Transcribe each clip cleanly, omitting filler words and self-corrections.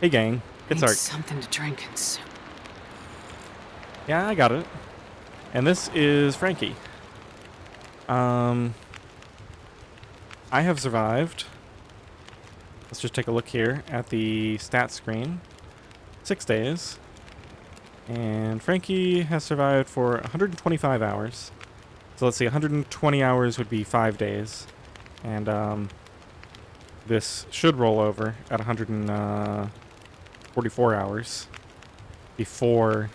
Hey gang, it's Need Ark. something to drink and soup. Yeah, I got it. And this is Frankie. Um, I have survived. Let's just take a look here at the stats screen. 6 days. And Frankie has survived for 125 hours. So let's see, 120 hours would be 5 days. And this should roll over at 144 hours before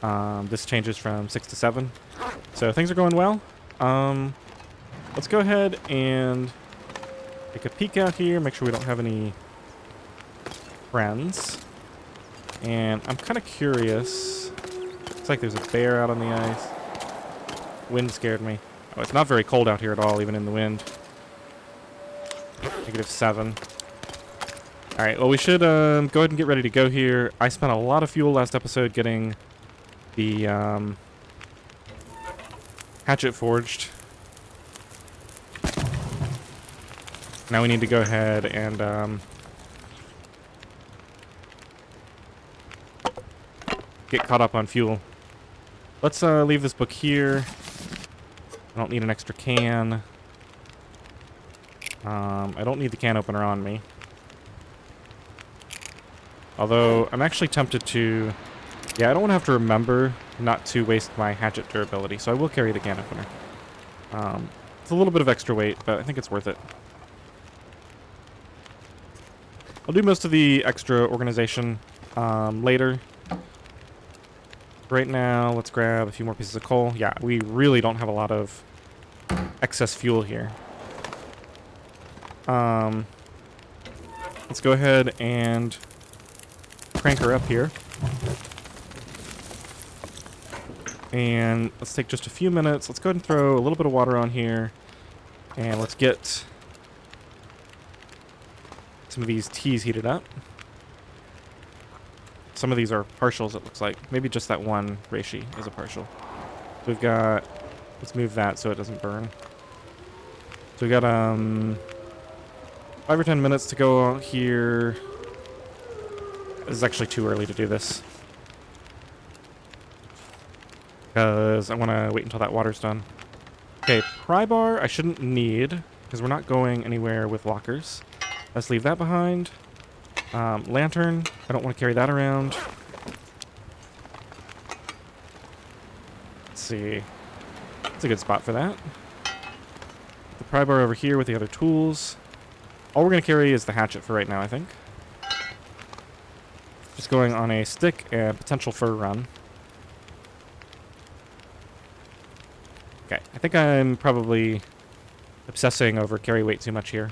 this changes from 6 to 7. So things are going well. Let's go ahead and take a peek out here, make sure we don't have any friends. And I'm kind of curious. Looks like there's a bear out on the ice. Wind scared me. Oh, it's not very cold out here at all, even in the wind. -7. Alright, well we should go ahead and get ready to go here. I spent a lot of fuel last episode getting the hatchet forged. Now we need to go ahead and get caught up on fuel. Let's leave this book here. I don't need an extra can. I don't need the can opener on me. Although, I'm actually tempted to... Yeah, I don't want to have to remember not to waste my hatchet durability, so I will carry the can opener. It's a little bit of extra weight, but I think it's worth it. I'll do most of the extra organization later. Right now, let's grab a few more pieces of coal. Yeah, we really don't have a lot of excess fuel here. Let's go ahead and crank her up here. And let's take just a few minutes. Let's go ahead and throw a little bit of water on here. And let's get some of these teas heated up. Some of these are partials, it looks like. Maybe just that one reishi is a partial. So we've got... Let's move that so it doesn't burn. So we got 5 or 10 minutes to go here. This is actually too early to do this, because I want to wait until that water's done. Okay, pry bar I shouldn't need, because we're not going anywhere with lockers. Let's leave that behind. Lantern, I don't want to carry that around. Let's see. It's a good spot for that. The pry bar over here with the other tools. All we're going to carry is the hatchet for right now, I think. Just going on a stick and potential for a run. Okay, I think I'm probably obsessing over carry weight too much here.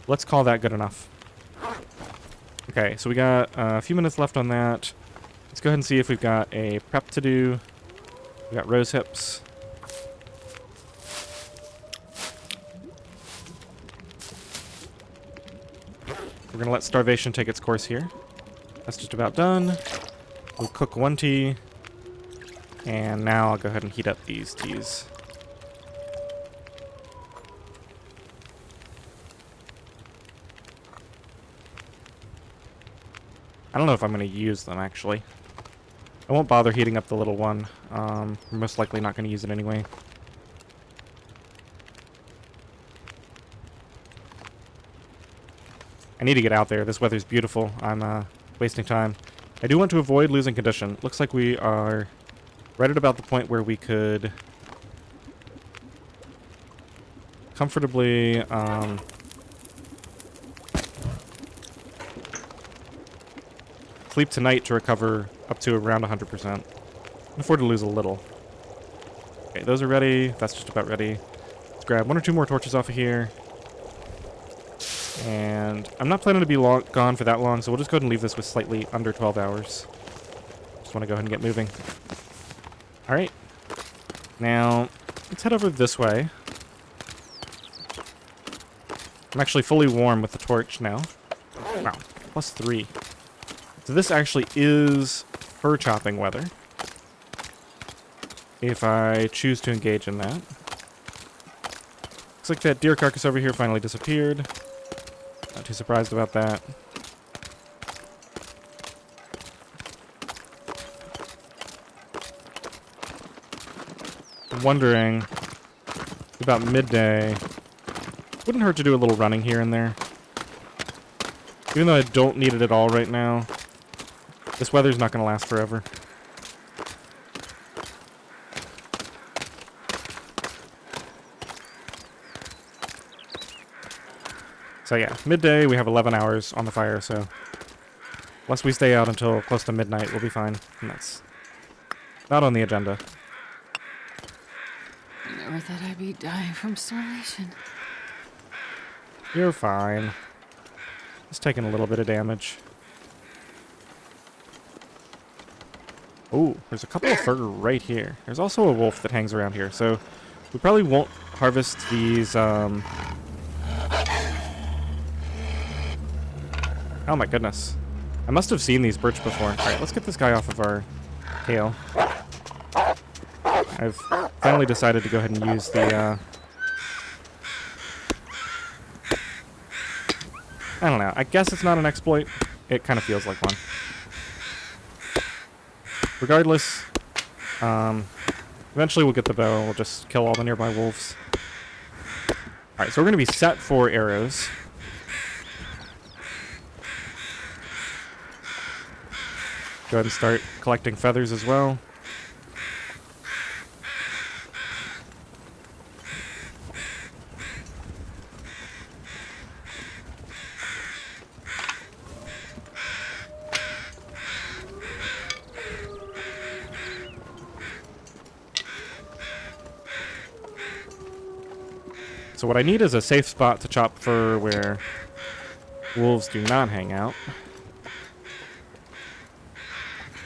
Let's call that good enough. Okay, so we got a few minutes left on that. Let's go ahead and see if we've got a prep to do. We got rose hips. We're going to let starvation take its course here. That's just about done. We'll cook one tea. And now I'll go ahead and heat up these teas. I don't know if I'm going to use them, actually. I won't bother heating up the little one. We're most likely not going to use it anyway. I need to get out there. This weather's beautiful. I'm wasting time. I do want to avoid losing condition. Looks like we are right at about the point where we could comfortably sleep tonight to recover up to around 100%. Can afford to lose a little. Okay, those are ready. That's just about ready. Let's grab 1 or 2 more torches off of here. And I'm not planning to be gone for that long, so we'll just go ahead and leave this with slightly under 12 hours. Just want to go ahead and get moving. Alright. Now, let's head over this way. I'm actually fully warm with the torch now. Wow, +3. So this actually is fur chopping weather, if I choose to engage in that. Looks like that deer carcass over here finally disappeared. Not too surprised about that. I'm wondering about midday. Wouldn't hurt to do a little running here and there. Even though I don't need it at all right now. This weather's not going to last forever. So yeah, midday, we have 11 hours on the fire, so unless we stay out until close to midnight, we'll be fine. And that's not on the agenda. I never thought I'd be dying from starvation. You're fine. Just taking a little bit of damage. Ooh, there's a couple of fur right here. There's also a wolf that hangs around here, so we probably won't harvest these, Oh my goodness. I must have seen these birch before. Alright, let's get this guy off of our tail. I've finally decided to go ahead and use the, I don't know. I guess it's not an exploit. It kind of feels like one. Regardless, eventually we'll get the bow and we'll just kill all the nearby wolves. Alright, so we're going to be set for arrows. Go ahead and start collecting feathers as well. So what I need is a safe spot to chop fur where wolves do not hang out.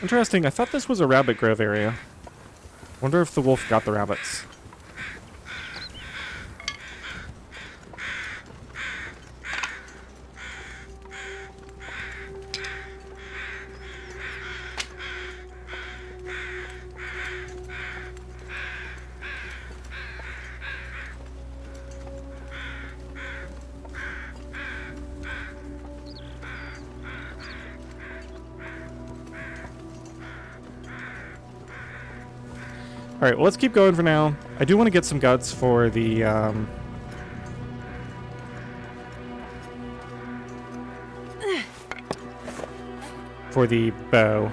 Interesting, I thought this was a rabbit grove area. Wonder if the wolf got the rabbits. Alright, well, let's keep going for now. I do want to get some guts for the, bow.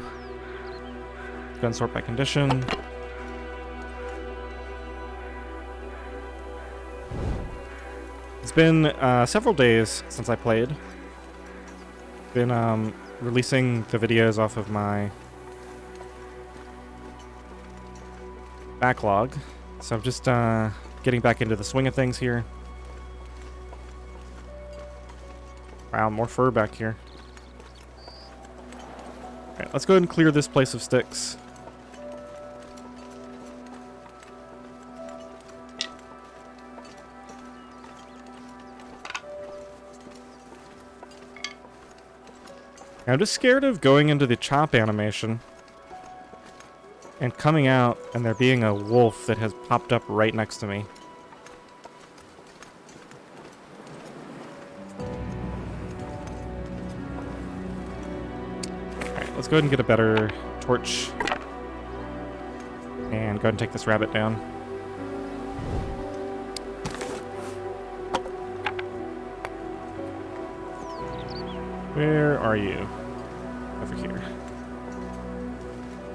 Gun sort by condition. It's been several days since I played. Been releasing the videos off of my backlog, so I'm just getting back into the swing of things here. Wow, more fur back here. Alright, let's go ahead and clear this place of sticks. I'm just scared of going into the chop animation and coming out and there being a wolf that has popped up right next to me. Alright, let's go ahead and get a better torch. And go ahead and take this rabbit down. Where are you? Over here.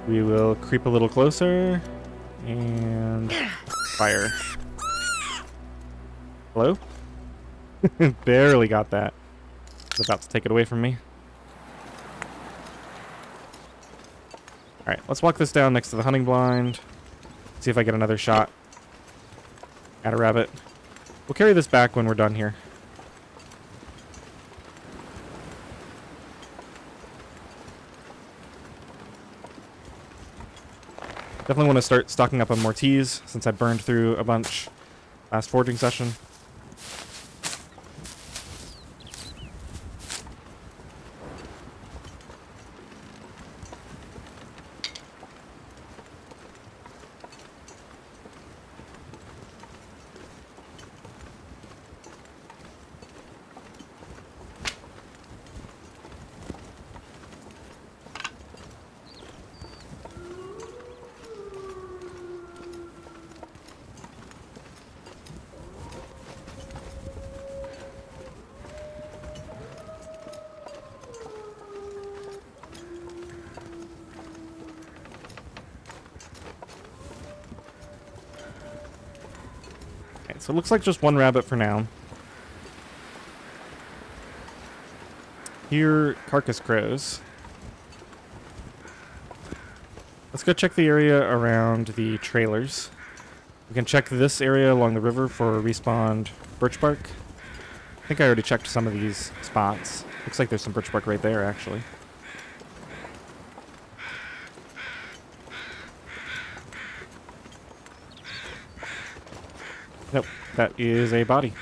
We will creep a little closer and fire. Hello? Barely got that. It's about to take it away from me. Alright, let's walk this down next to the hunting blind. See if I get another shot at a rabbit. We'll carry this back when we're done here. Definitely want to start stocking up on more teas since I burned through a bunch last foraging session. so it looks like just one rabbit for now. Here, carcass crows. Let's go check the area around the trailers. We can check this area along the river for respawned birch bark. I think I already checked some of these spots. Looks like there's some birch bark right there, actually. Nope, that is a body.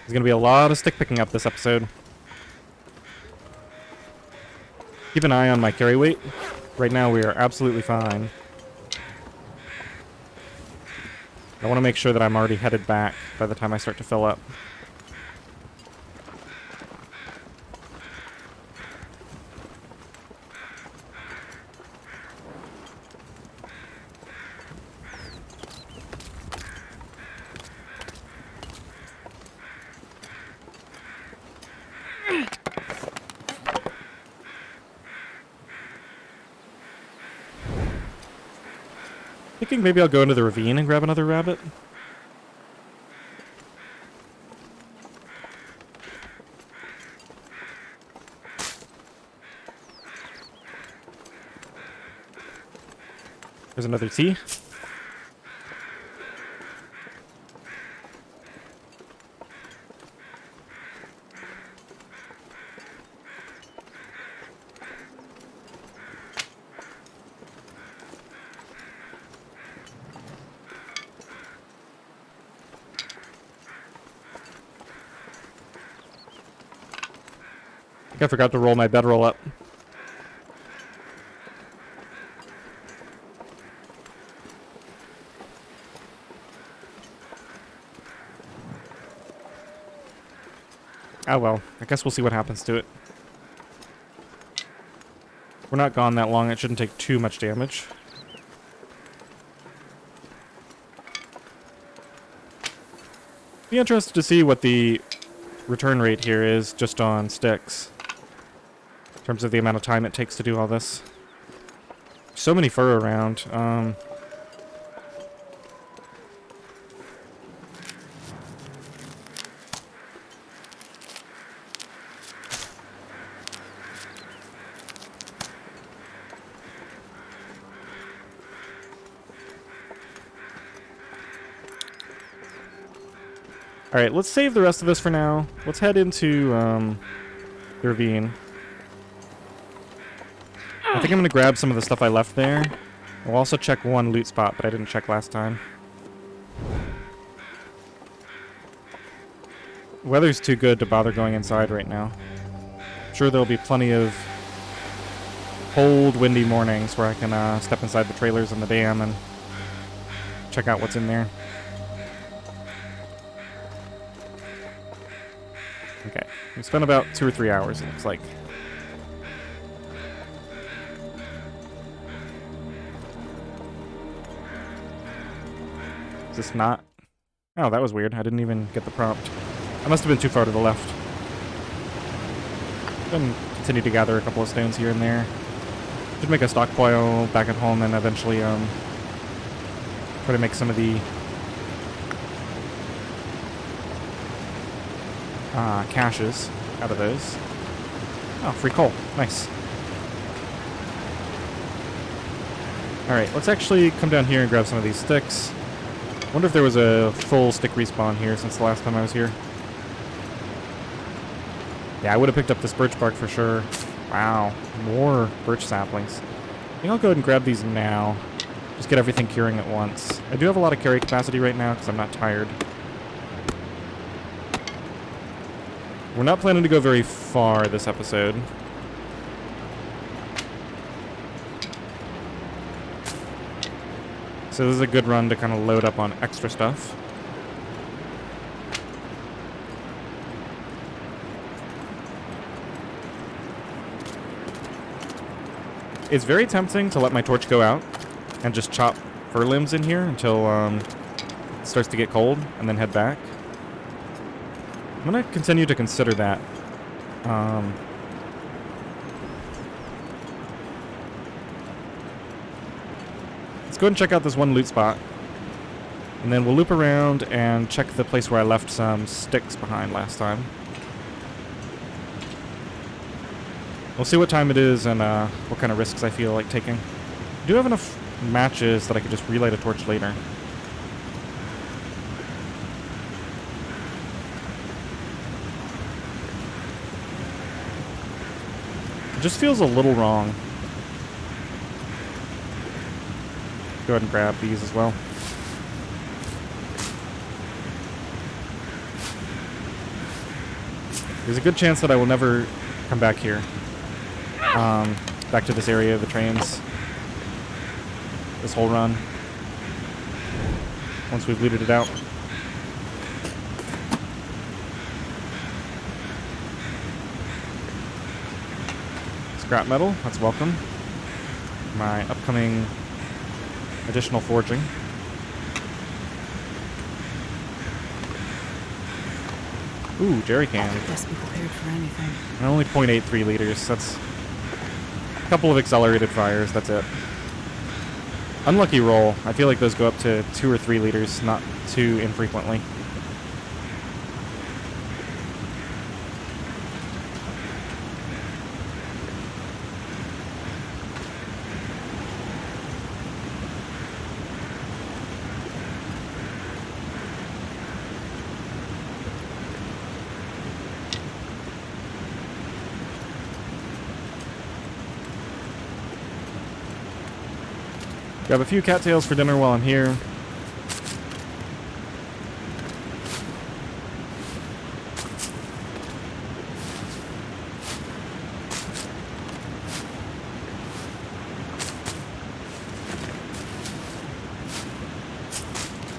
There's going to be a lot of stick picking up this episode. Keep an eye on my carry weight. Right now we are absolutely fine. I want to make sure that I'm already headed back by the time I start to fill up. Thinking maybe I'll go into the ravine and grab another rabbit. There's another T. I forgot to roll my bedroll up. Oh well, I guess we'll see what happens to it. We're not gone that long, it shouldn't take too much damage. Be interested to see what the return rate here is just on sticks. In terms of the amount of time it takes to do all this. So many fur around. Alright, let's save the rest of this for now. Let's head into the ravine. I think I'm going to grab some of the stuff I left there. I'll also check one loot spot that I didn't check last time. Weather's too good to bother going inside right now. I'm sure there'll be plenty of cold, windy mornings where I can step inside the trailers and the dam and check out what's in there. Okay, we spent about 2 or 3 hours, it looks like. Is this not? Oh, that was weird. I didn't even get the prompt. I must have been too far to the left. Then continue to gather a couple of stones here and there. Should make a stockpile back at home and eventually try to make some of the caches out of those. Oh, free coal. Nice. Alright, let's actually come down here and grab some of these sticks. Wonder if there was a full stick respawn here since the last time I was here. Yeah, I would have picked up this birch bark for sure. Wow, more birch saplings. I think I'll go ahead and grab these now. Just get everything curing at once. I do have a lot of carry capacity right now because I'm not tired. We're not planning to go very far this episode. So this is a good run to kind of load up on extra stuff. It's very tempting to let my torch go out and just chop fir limbs in here until it starts to get cold and then head back. I'm going to continue to consider that. Let's go ahead and check out this one loot spot. And then we'll loop around and check the place where I left some sticks behind last time. We'll see what time it is and what kind of risks I feel like taking. I do have enough matches that I could just relight a torch later. It just feels a little wrong. Go ahead and grab these as well. There's a good chance that I will never come back here. Back to this area of the trains. This whole run. Once we've looted it out. Scrap metal, that's welcome. My upcoming additional foraging. Ooh, jerry can. I guess be prepared for anything. And only 0.83 liters. That's a couple of accelerated fires. That's it. Unlucky roll. I feel like those go up to 2 or 3 liters, not too infrequently. Grab a few cattails for dinner while I'm here.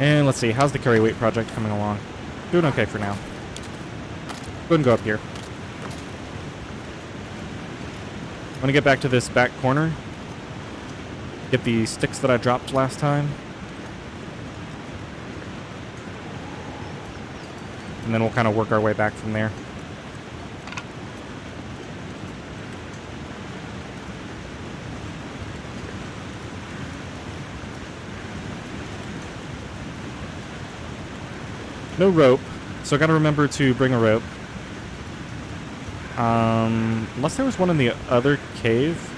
And let's see, how's the carry weight project coming along? Doing okay for now. Go ahead and go up here. I'm gonna get back to this back corner. Get the sticks that I dropped last time. And then we'll kind of work our way back from there. No rope, so I gotta remember to bring a rope. Unless there was one in the other cave.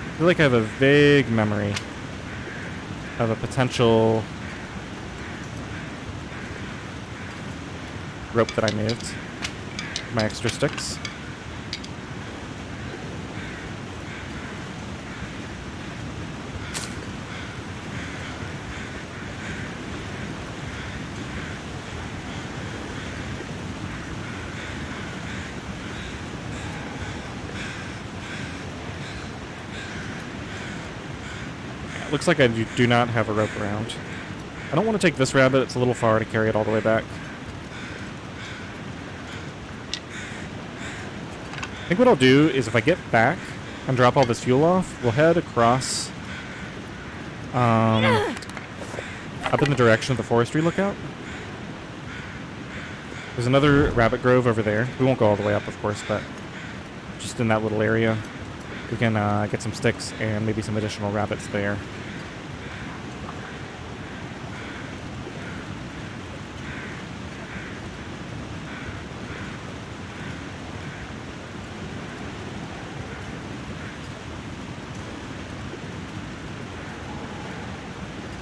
I feel like I have a vague memory of a potential rope that I moved. My extra sticks. Looks like I do not have a rope around. I don't want to take this rabbit. It's a little far to carry it all the way back. I think what I'll do is if I get back and drop all this fuel off, we'll head across up in the direction of the forestry lookout. There's another rabbit grove over there. We won't go all the way up, of course, but just in that little area. We can get some sticks and maybe some additional rabbits there.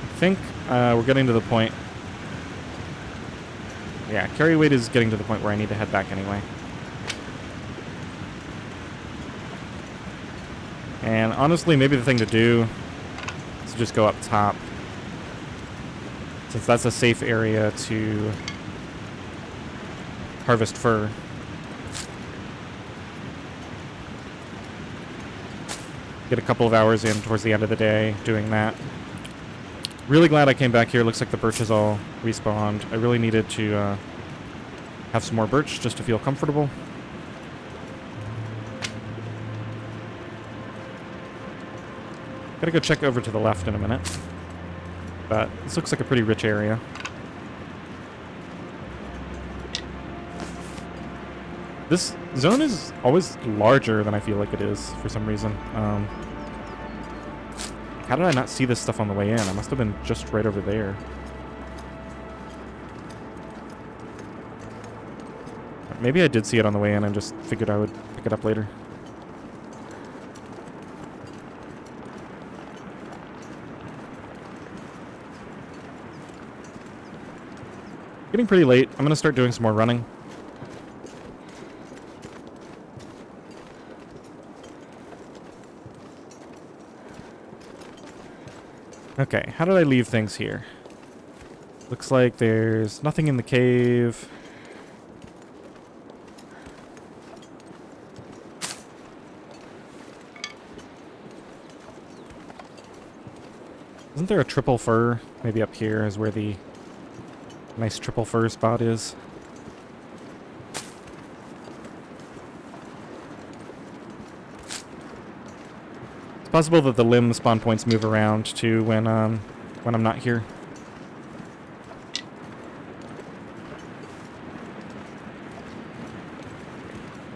I think we're getting to the point. Yeah, carry weight is getting to the point where I need to head back anyway. And honestly, maybe the thing to do is just go up top, since that's a safe area to harvest fur. Get a couple of hours in towards the end of the day doing that. Really glad I came back here. Looks like the birch is all respawned. I really needed to have some more birch just to feel comfortable. Gotta go check over to the left in a minute. But this looks like a pretty rich area. This zone is always larger than I feel like it is for some reason. How did I not see this stuff on the way in? I must have been just right over there. Maybe I did see it on the way in and just figured I would pick it up later. Getting pretty late. I'm going to start doing some more running. Okay, how did I leave things here? Looks like there's nothing in the cave. Isn't there a triple fur? Maybe up here is where the nice triple fur spot is. It's possible that the limb spawn points move around too when I'm not here.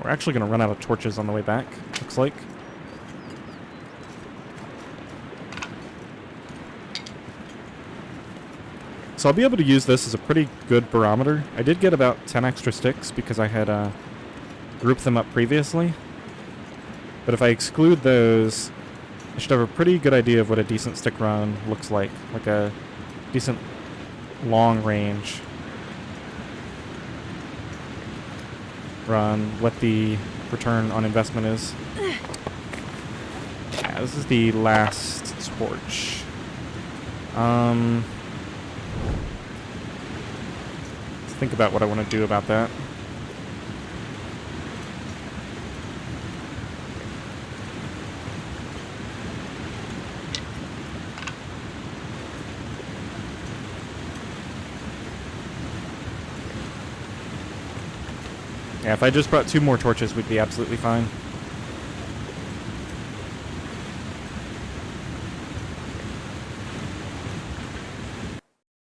We're actually going to run out of torches on the way back, looks like. So I'll be able to use this as a pretty good barometer. I did get about 10 extra sticks because I had grouped them up previously. But if I exclude those, I should have a pretty good idea of what a decent stick run looks like a decent long range run, what the return on investment is. Yeah, this is the last torch. Let's think about what I want to do about that. Yeah, if I just brought 2 more torches, we'd be absolutely fine.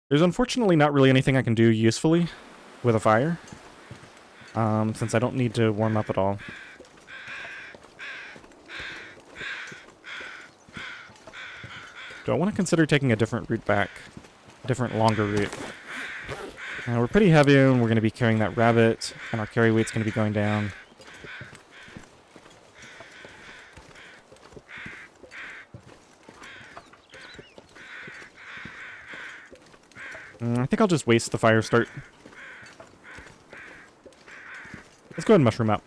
There's unfortunately not really anything I can do usefully with a fire, since I don't need to warm up at all. Do I want to consider taking a different route back? A different, longer route? We're pretty heavy and we're going to be carrying that rabbit, and our carry weight's going to be going down. I think I'll just waste the fire start. Let's go ahead and mushroom up.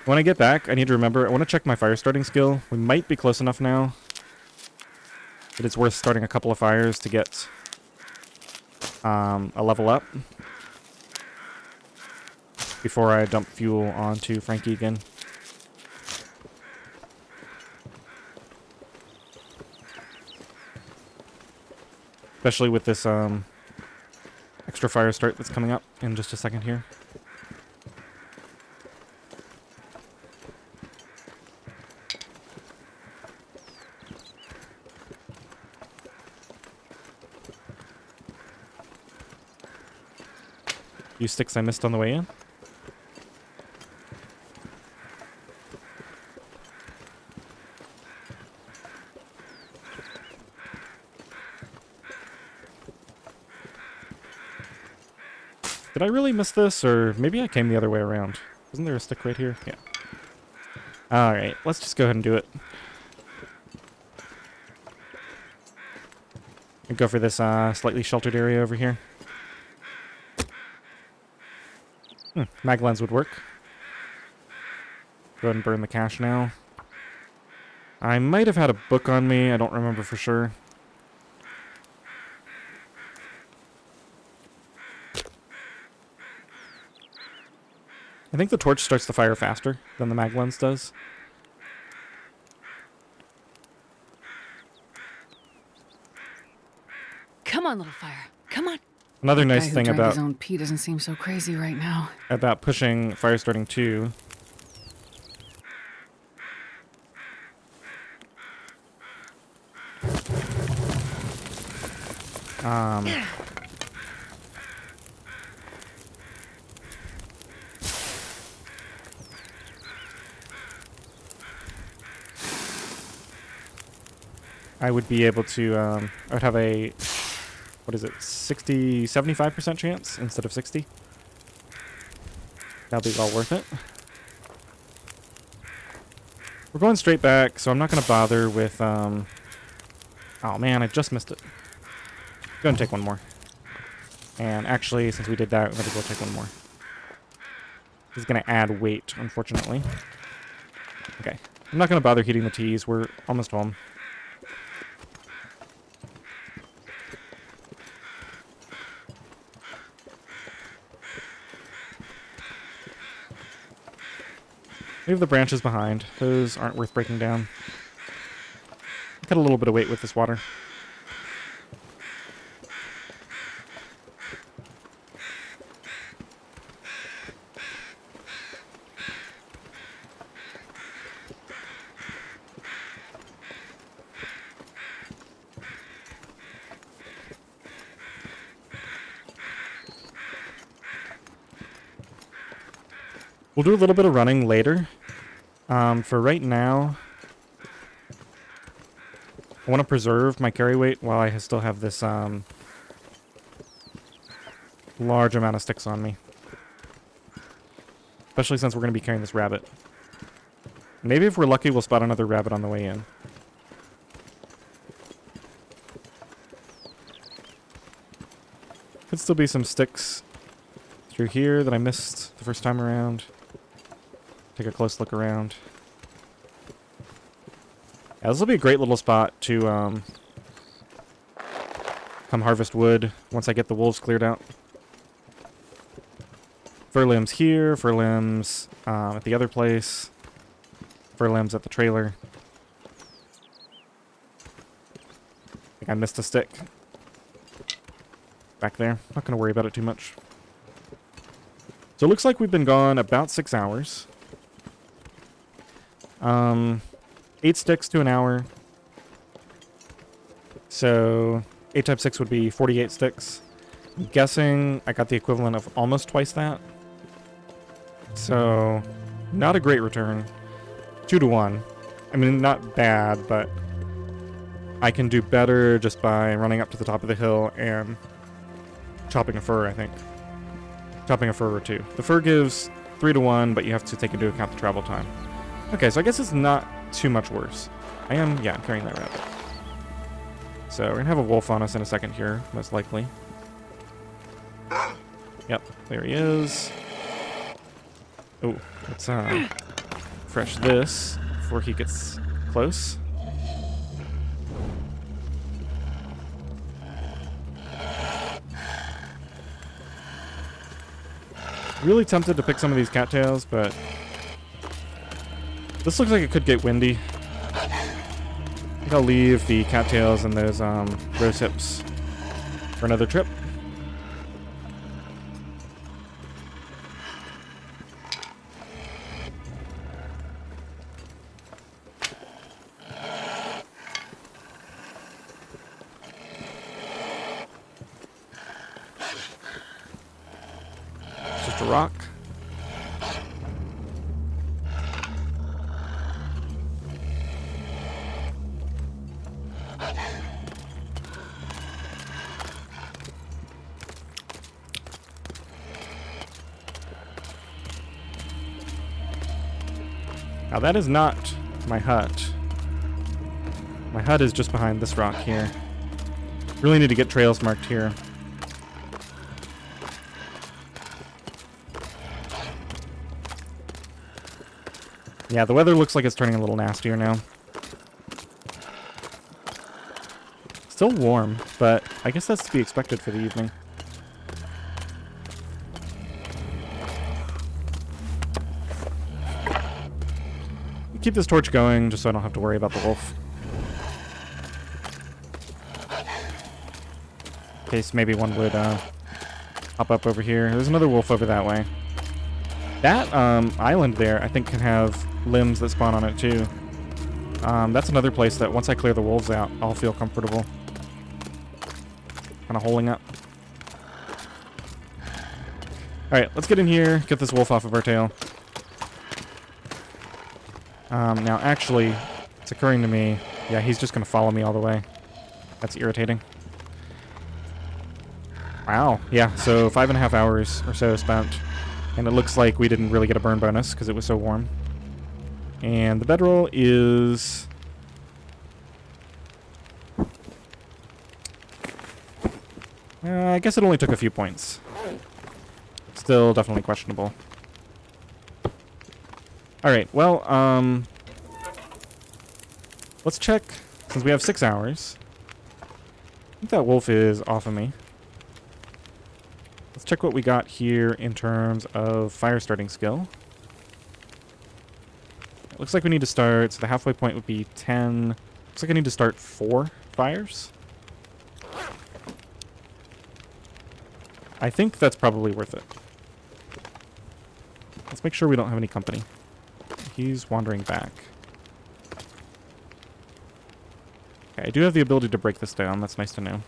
When I get back, I need to remember, I want to check my fire starting skill. We might be close enough now that it's worth starting a couple of fires to get a level up before I dump fuel onto Frankie again. Especially with this extra fire start that's coming up in just a second here. Few sticks I missed on the way in. Did I really miss this, or maybe I came the other way around? Isn't there a stick right here? Yeah. Alright, let's just go ahead and do it. And go for this slightly sheltered area over here. Mag lens would work. Go ahead and burn the cache now. I might have had a book on me, I don't remember for sure. I think the torch starts the fire faster than the mag lens does. Come on, little fire. Come on. Another The nice guy who thing drank about his own pee doesn't seem so crazy right now. pushing fire starting 2 is I would be able to, I would have a, what is it, 75% chance instead of 60. That'll be well worth it. We're going straight back, so I'm not going to bother with, oh man, I just missed it. Go and take one more. And actually, since we did that, we're going to go take one more. This is going to add weight, unfortunately. Okay. I'm not going to bother heating the teas. We're almost home. Leave the branches behind. Those aren't worth breaking down. Cut a little bit of weight with this water. We'll do a little bit of running later. For right now, I want to preserve my carry weight while I still have this large amount of sticks on me. Especially since we're going to be carrying this rabbit. Maybe if we're lucky, we'll spot another rabbit on the way in. Could still be some sticks through here that I missed the first time around. Take a close look around. Yeah, this will be a great little spot to come harvest wood once I get the wolves cleared out. Fur limbs here, fur limbs at the other place, fur limbs at the trailer. I think I missed a stick back there. Not going to worry about it too much. So it looks like we've been gone about 6 hours. 8 sticks to an hour. So 8 times 6 would be 48 sticks. I'm guessing I got the equivalent of almost twice that. So not a great return. 2 to 1. I mean, not bad, but I can do better just by running up to the top of the hill and chopping a fur, I think. Chopping a fur or 2. The fur gives 3 to 1, but you have to take into account the travel time. Okay, so I guess it's not too much worse. I'm carrying that rabbit. So we're going to have a wolf on us in a second here, most likely. Yep, there he is. Oh, let's refresh this before he gets close. Really tempted to pick some of these cattails, but this looks like it could get windy. I think I'll leave the cattails and those rose hips for another trip. It's just a rock. Now that is not my hut. My hut is just behind this rock here. Really need to get trails marked here. Yeah, the weather looks like it's turning a little nastier now. Still warm, but I guess that's to be expected for the evening. Keep this torch going just so I don't have to worry about the wolf. In case maybe one would pop up over here. There's another wolf over that way. That island there, I think, can have limbs that spawn on it too. That's another place that once I clear the wolves out, I'll feel comfortable. kind of holing up. Alright, let's get in here, get this wolf off of our tail. Now, actually, it's occurring to me, yeah, he's just going to follow me all the way. That's irritating. Wow, yeah, so 5.5 hours or so spent. And it looks like we didn't really get a burn bonus because it was so warm. And the bedroll is... I guess it only took a few points. Still definitely questionable. Alright, well, let's check, since we have 6 hours. I think that wolf is off of me. Let's check what we got here in terms of fire starting skill. It looks like we need to start, so the halfway point would be 10. Looks like I need to start 4 fires. I think that's probably worth it. Let's make sure we don't have any company. He's wandering back. Okay, I do have the ability to break this down. That's nice to know.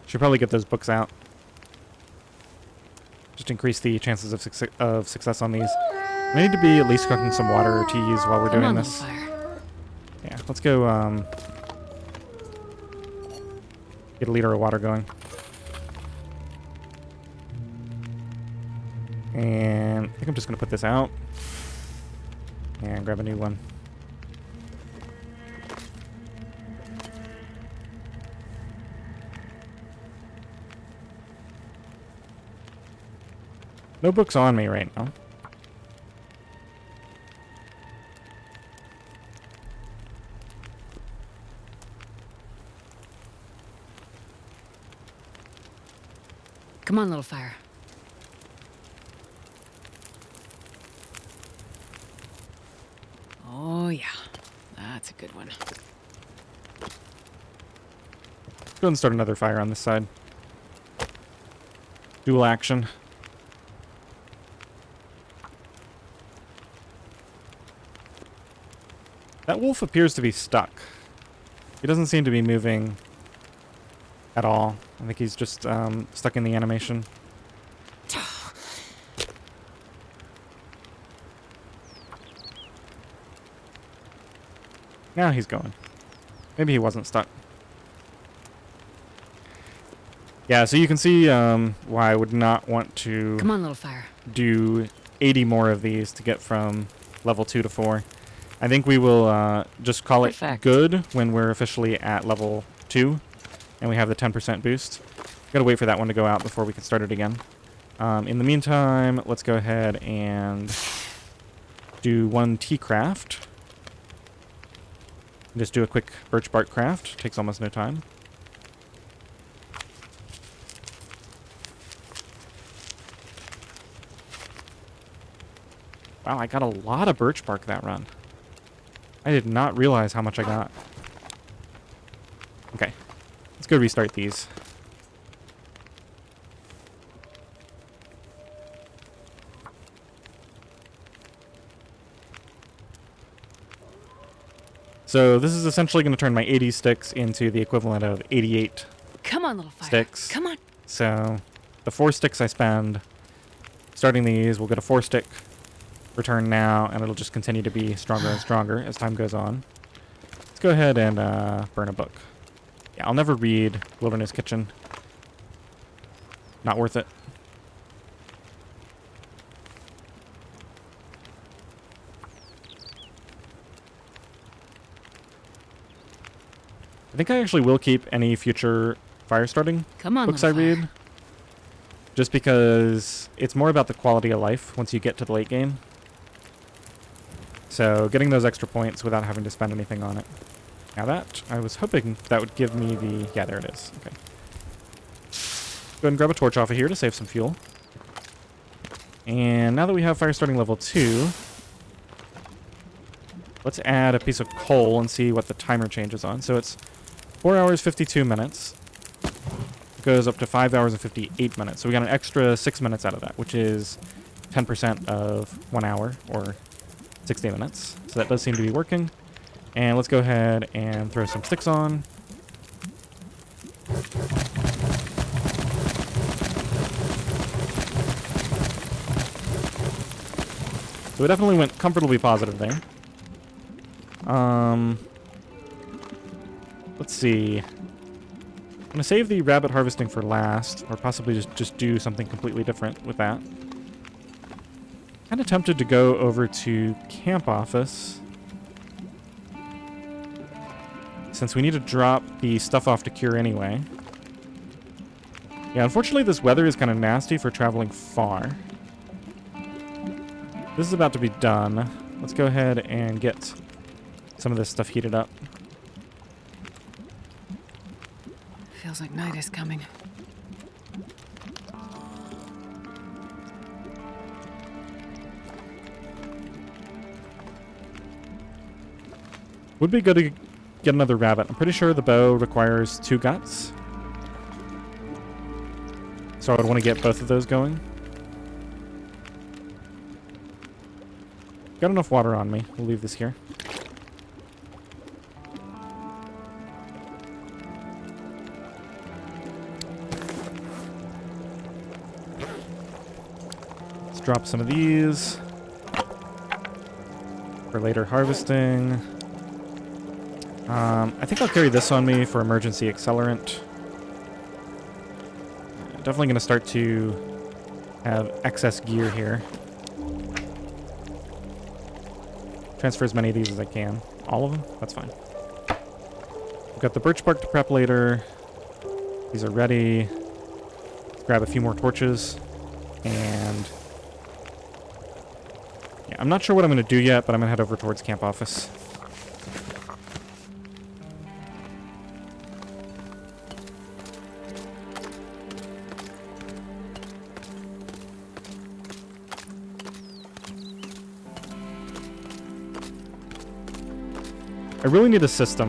Should probably get those books out. Just increase the chances of success on these. I need to be at least cooking some water or teas while we're doing this. Yeah, let's go get a liter of water going. And I think I'm just going to put this out. And grab a new one. No books on me right now. Come on, little fire. Oh, yeah. That's a good one. Go ahead and start another fire on this side. Dual action. That wolf appears to be stuck. He doesn't seem to be moving at all. I think he's just stuck in the animation. Now he's going. Maybe he wasn't stuck. Yeah, so you can see why I would not want to Come on, little fire. do 80 more of these to get from level 2 to 4. I think we will just call Perfect. it good when we're officially at level 2 and we have the 10% boost. Gotta wait for that one to go out before we can start it again. In the meantime, let's go ahead and do 1 tea craft. Just do a quick birch bark craft. Takes almost no time. Wow, I got a lot of birch bark that run. I did not realize how much I got. Okay, let's go restart these. So this is essentially going to turn my 80 sticks into the equivalent of 88 Come on, little fire. sticks. Come on. So the 4 sticks I spend starting these will get a 4 stick return now, and it'll just continue to be stronger and stronger as time goes on. Let's go ahead and burn a book. Yeah, I'll never read Wilderness Kitchen. Not worth it. I think I actually will keep any future fire starting Come on, books I little fire. read. Just because it's more about the quality of life once you get to the late game. So getting those extra points without having to spend anything on it. Now that, I was hoping that would give me the... Yeah, there it is. Okay. Go ahead and grab a torch off of here to save some fuel. And now that we have fire starting level 2, let's add a piece of coal and see what the timer changes on. So it's 4 hours, 52 minutes. It goes up to 5 hours and 58 minutes. So we got an extra 6 minutes out of that, which is 10% of 1 hour, or 60 minutes. So that does seem to be working. And let's go ahead and throw some sticks on. So we definitely went comfortably positive there. Let's see. I'm going to save the rabbit harvesting for last, or possibly just do something completely different with that. Kind of tempted to go over to camp office, since we need to drop the stuff off to cure anyway. Yeah, unfortunately this weather is kind of nasty for traveling far. This is about to be done. Let's go ahead and get some of this stuff heated up. Feels like night is coming. Would be good to get another rabbit. I'm pretty sure the bow requires 2 guts. So I would want to get both of those going. Got enough water on me. We'll leave this here. Let's drop some of these for later harvesting. I think I'll carry this on me for emergency accelerant. Definitely going to start to have excess gear here. Transfer as many of these as I can. All of them? That's fine. We've got the birch bark to prep later. These are ready. Let's grab a few more torches. And yeah, I'm not sure what I'm going to do yet, but I'm going to head over towards camp office. I really need a system.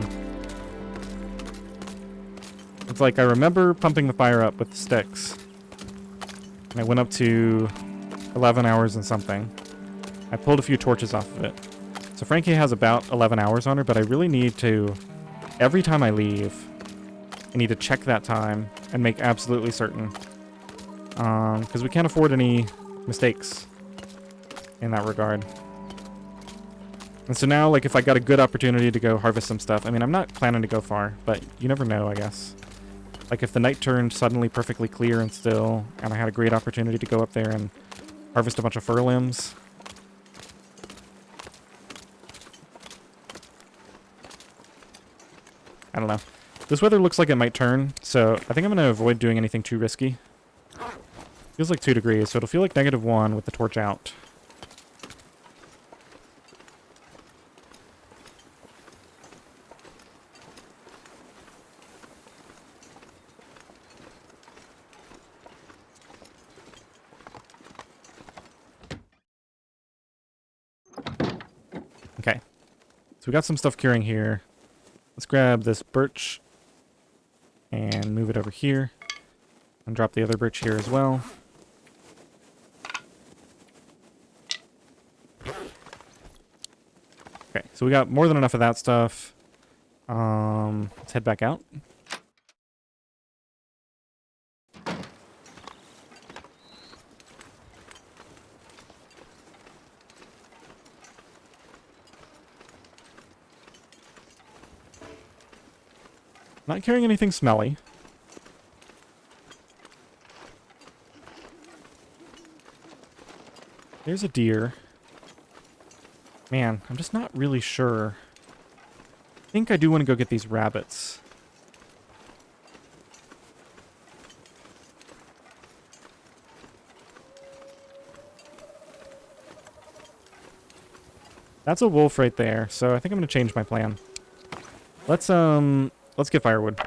It's like I remember pumping the fire up with the sticks. And I went up to 11 hours and something. I pulled a few torches off of it. So Frankie has about 11 hours on her, but I really need to, every time I leave, I need to check that time and make absolutely certain. Because we can't afford any mistakes in that regard. And so now, like, if I got a good opportunity to go harvest some stuff, I mean, I'm not planning to go far, but you never know, I guess. Like, if the night turned suddenly perfectly clear and still, and I had a great opportunity to go up there and harvest a bunch of fir limbs. I don't know. This weather looks like it might turn, so I think I'm going to avoid doing anything too risky. Feels like 2 degrees, so it'll feel like -1 with the torch out. Okay, so we got some stuff curing here. Let's grab this birch and move it over here. And drop the other birch here as well. Okay, so we got more than enough of that stuff. Let's head back out. Not carrying anything smelly. There's a deer. Man, I'm just not really sure. I think I do want to go get these rabbits. That's a wolf right there, so I think I'm going to change my plan. Let's get firewood.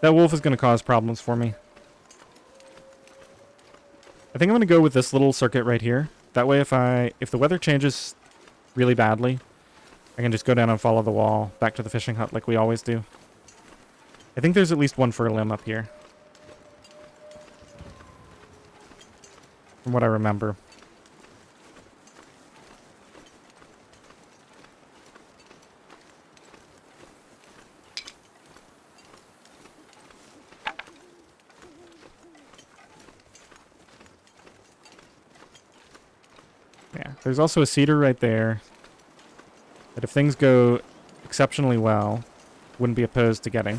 That wolf is going to cause problems for me. I think I'm going to go with this little circuit right here. That way if the weather changes really badly, I can just go down and follow the wall back to the fishing hut like we always do. I think there's at least 1 fir limb up here, from what I remember. There's also a cedar right there that if things go exceptionally well, wouldn't be opposed to getting.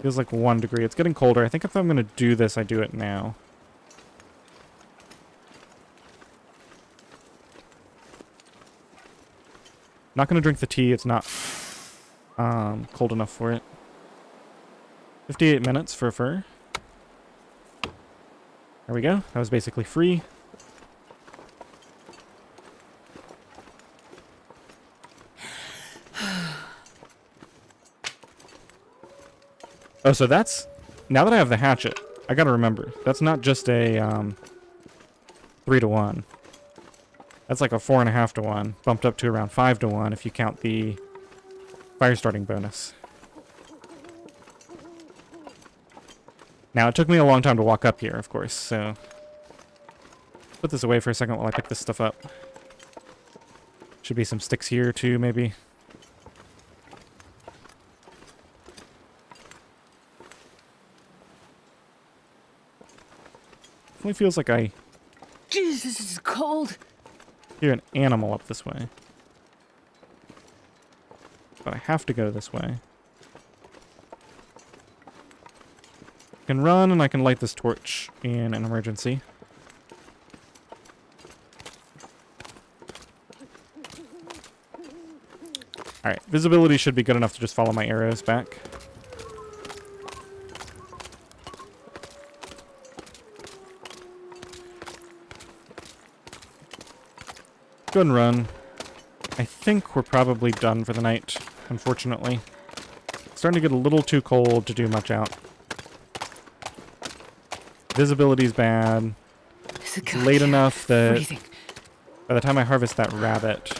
Feels like 1 degree. It's getting colder. I think if I'm going to do this, I do it now. Not going to drink the tea. It's not cold enough for it. 58 minutes for a fur. There we go. That was basically free. Oh, so that's... Now that I have the hatchet, I gotta remember. That's not just a 3 to 1. That's like a 4.5 to 1. Bumped up to around 5 to 1 if you count the fire starting bonus. Now, it took me a long time to walk up here, of course, so... Put this away for a second while I pick this stuff up. Should be some sticks here, too, maybe. Definitely feels like I Jesus, this is cold. hear an animal up this way. But I have to go this way. I can run and I can light this torch in an emergency. Alright, visibility should be good enough to just follow my arrows back. Go ahead and run. I think we're probably done for the night, unfortunately. It's starting to get a little too cold to do much out. Visibility's bad. It's late enough that freezing. by the time I harvest that rabbit...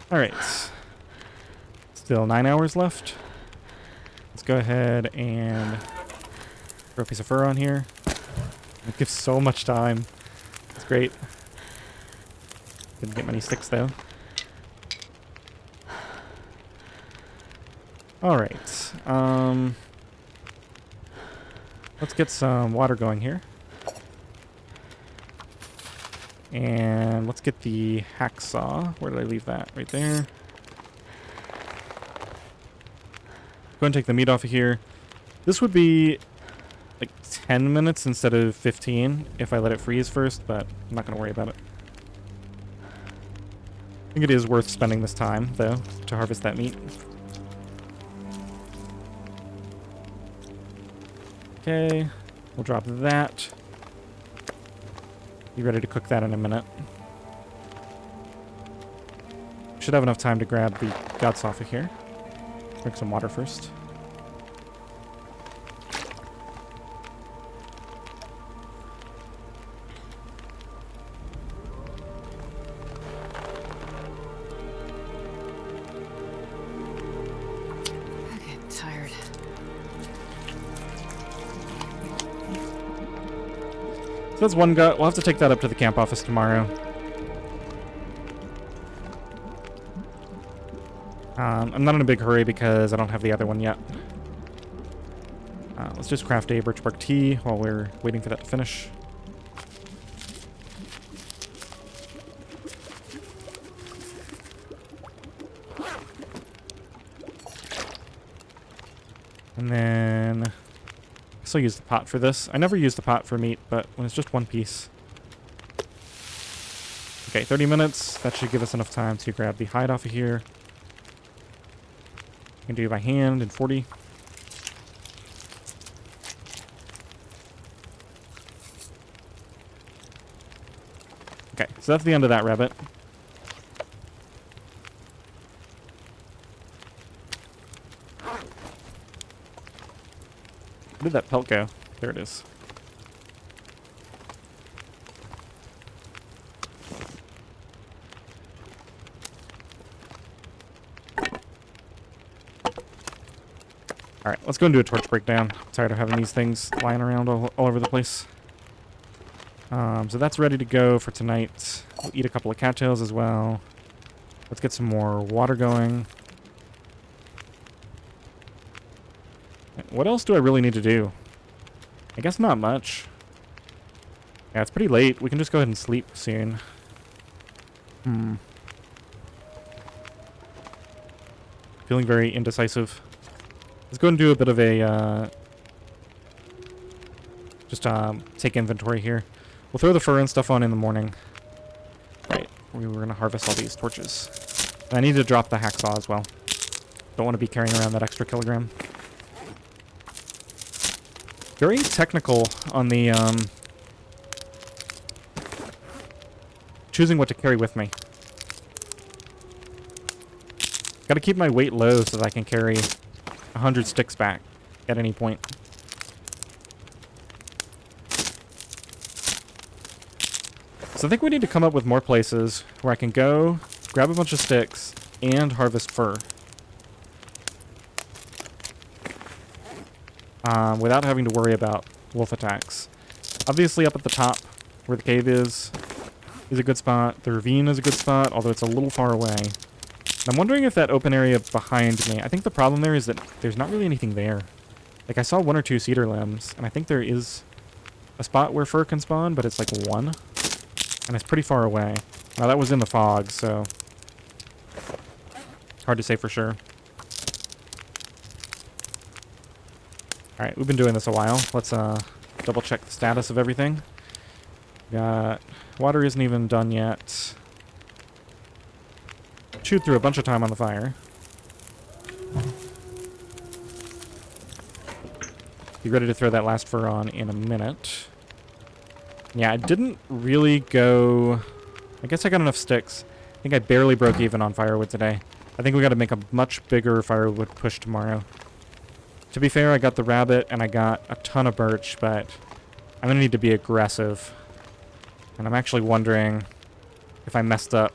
Alright. Still 9 hours left. Let's go ahead and throw a piece of fur on here. It gives so much time. It's great. Didn't get many sticks though. Alright. Let's get some water going here. And let's get the hacksaw. Where did I leave that? Right there. Go ahead and take the meat off of here. This would be like 10 minutes instead of 15 if I let it freeze first, but I'm not going to worry about it. I think it is worth spending this time, though, to harvest that meat. Okay, we'll drop that. Be ready to cook that in a minute. Should have enough time to grab the guts off of here. Drink some water first. I'm getting tired. So that's one gut. We'll have to take that up to the camp office tomorrow. I'm not in a big hurry because I don't have the other one yet. Let's just craft a birch bark tea while we're waiting for that to finish. And then I guess I'll use the pot for this. I never use the pot for meat, but when it's just one piece. Okay, 30 minutes. That should give us enough time to grab the hide off of here. I can do it by hand in 40. Okay, so that's the end of that rabbit. Where did that pelt go? There it is. Alright, let's go and do a torch breakdown. I'm tired of having these things lying around all over the place. So that's ready to go for tonight. We'll eat a couple of cattails as well. Let's get some more water going. What else do I really need to do? I guess not much. Yeah, it's pretty late. We can just go ahead and sleep soon. Feeling very indecisive. Let's go and do a bit of a, take inventory here. We'll throw the fur and stuff on in the morning. Right, we were going to harvest all these torches. And I need to drop the hacksaw as well. Don't want to be carrying around that extra kilogram. Very technical on the, choosing what to carry with me. Gotta keep my weight low so that I can carry 100 sticks back at any point. So I think we need to come up with more places where I can go, grab a bunch of sticks, and harvest fur. Without having to worry about wolf attacks. Obviously up at the top, where the cave is a good spot. The ravine is a good spot, although it's a little far away. And I'm wondering if that open area behind me... I think the problem there is that there's not really anything there. Like, I saw 1 or 2 cedar limbs, and I think there is a spot where fur can spawn, but it's like 1. And it's pretty far away. Now, that was in the fog, so... hard to say for sure. Alright, we've been doing this a while. Let's double check the status of everything. Got... water isn't even done yet. Chewed through a bunch of time on the fire. Be ready to throw that last fur on in a minute. Yeah, I didn't really go... I guess I got enough sticks. I think I barely broke even on firewood today. I think we got to make a much bigger firewood push tomorrow. To be fair, I got the rabbit and I got a ton of birch, but I'm going to need to be aggressive. And I'm actually wondering if I messed up.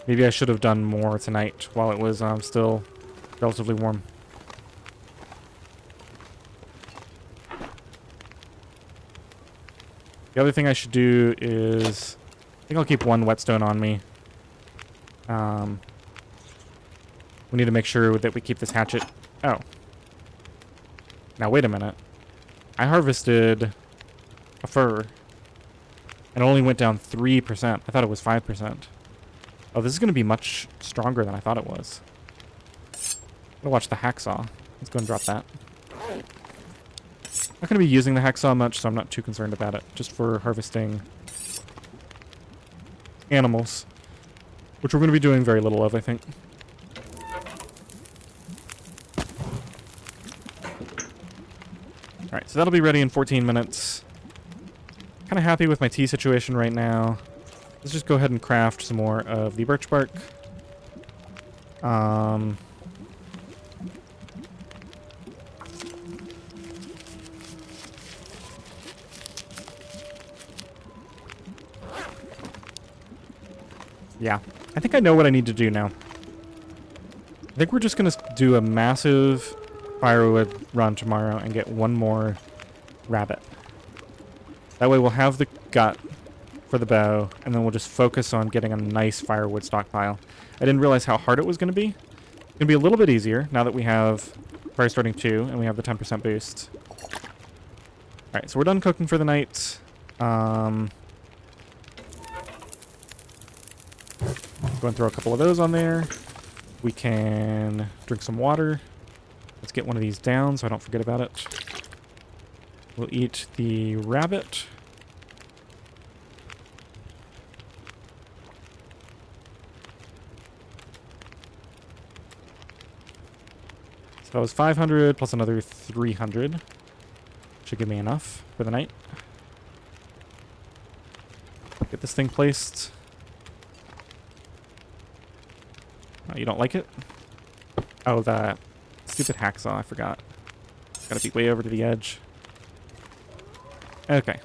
Maybe I should have done more tonight while it was still relatively warm. The other thing I should do is... I think I'll keep 1 whetstone on me. We need to make sure that we keep this hatchet... Oh. Now, wait a minute. I harvested a fir. And it only went down 3%. I thought it was 5%. Oh, this is going to be much stronger than I thought it was. I'm going to watch the hacksaw. Let's go and drop that. Not going to be using the hacksaw much, so I'm not too concerned about it. Just for harvesting animals. Which we're going to be doing very little of, I think. Alright, so that'll be ready in 14 minutes. Kind of happy with my tea situation right now. Let's just go ahead and craft some more of the birch bark. Yeah, I think I know what I need to do now. I think we're just going to do a massive firewood run tomorrow and get 1 more rabbit. That way we'll have the gut for the bow, and then we'll just focus on getting a nice firewood stockpile. I didn't realize how hard it was going to be. It's going to be a little bit easier now that we have Fire Starting 2 and we have the 10% boost. Alright, so we're done cooking for the night. Go and throw a couple of those on there. We can drink some water. Let's get one of these down so I don't forget about it. We'll eat the rabbit. So that was 500 plus another 300. Should give me enough for the night. Get this thing placed. Oh, you don't like it? Oh, that stupid hacksaw, I forgot. Gotta be way over to the edge. Okay.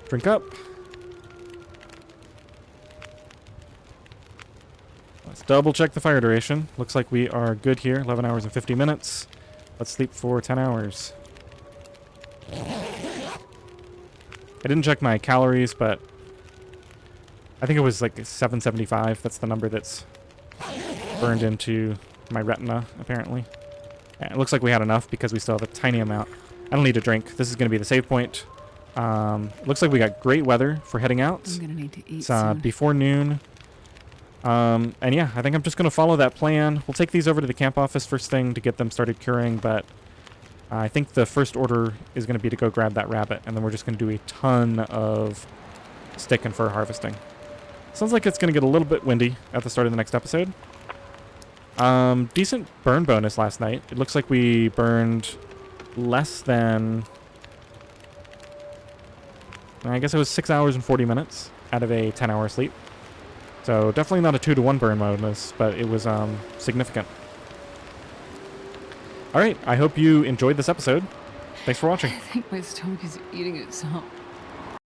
Drink up. Let's double check the fire duration. Looks like we are good here. 11 hours and 50 minutes. Let's sleep for 10 hours. I didn't check my calories, but I think it was like 775. That's the number that's burned into my retina, apparently. Yeah, it looks like we had enough because we still have a tiny amount. I don't need a drink. This is going to be the save point. Looks like we got great weather for heading out. I'm gonna need to eat It's soon. before noon. And yeah, I think I'm just going to follow that plan. We'll take these over to the camp office first thing to get them started curing, but I think the first order is going to be to go grab that rabbit, and then we're just going to do a ton of stick and fur harvesting. Sounds like it's going to get a little bit windy at the start of the next episode. Decent burn bonus last night. It looks like we burned less than... I guess it was 6 hours and 40 minutes out of a 10-hour sleep. So definitely not a 2-to-1 burn bonus, but it was significant. All right, I hope you enjoyed this episode. Thanks for watching. I think my stomach is eating itself.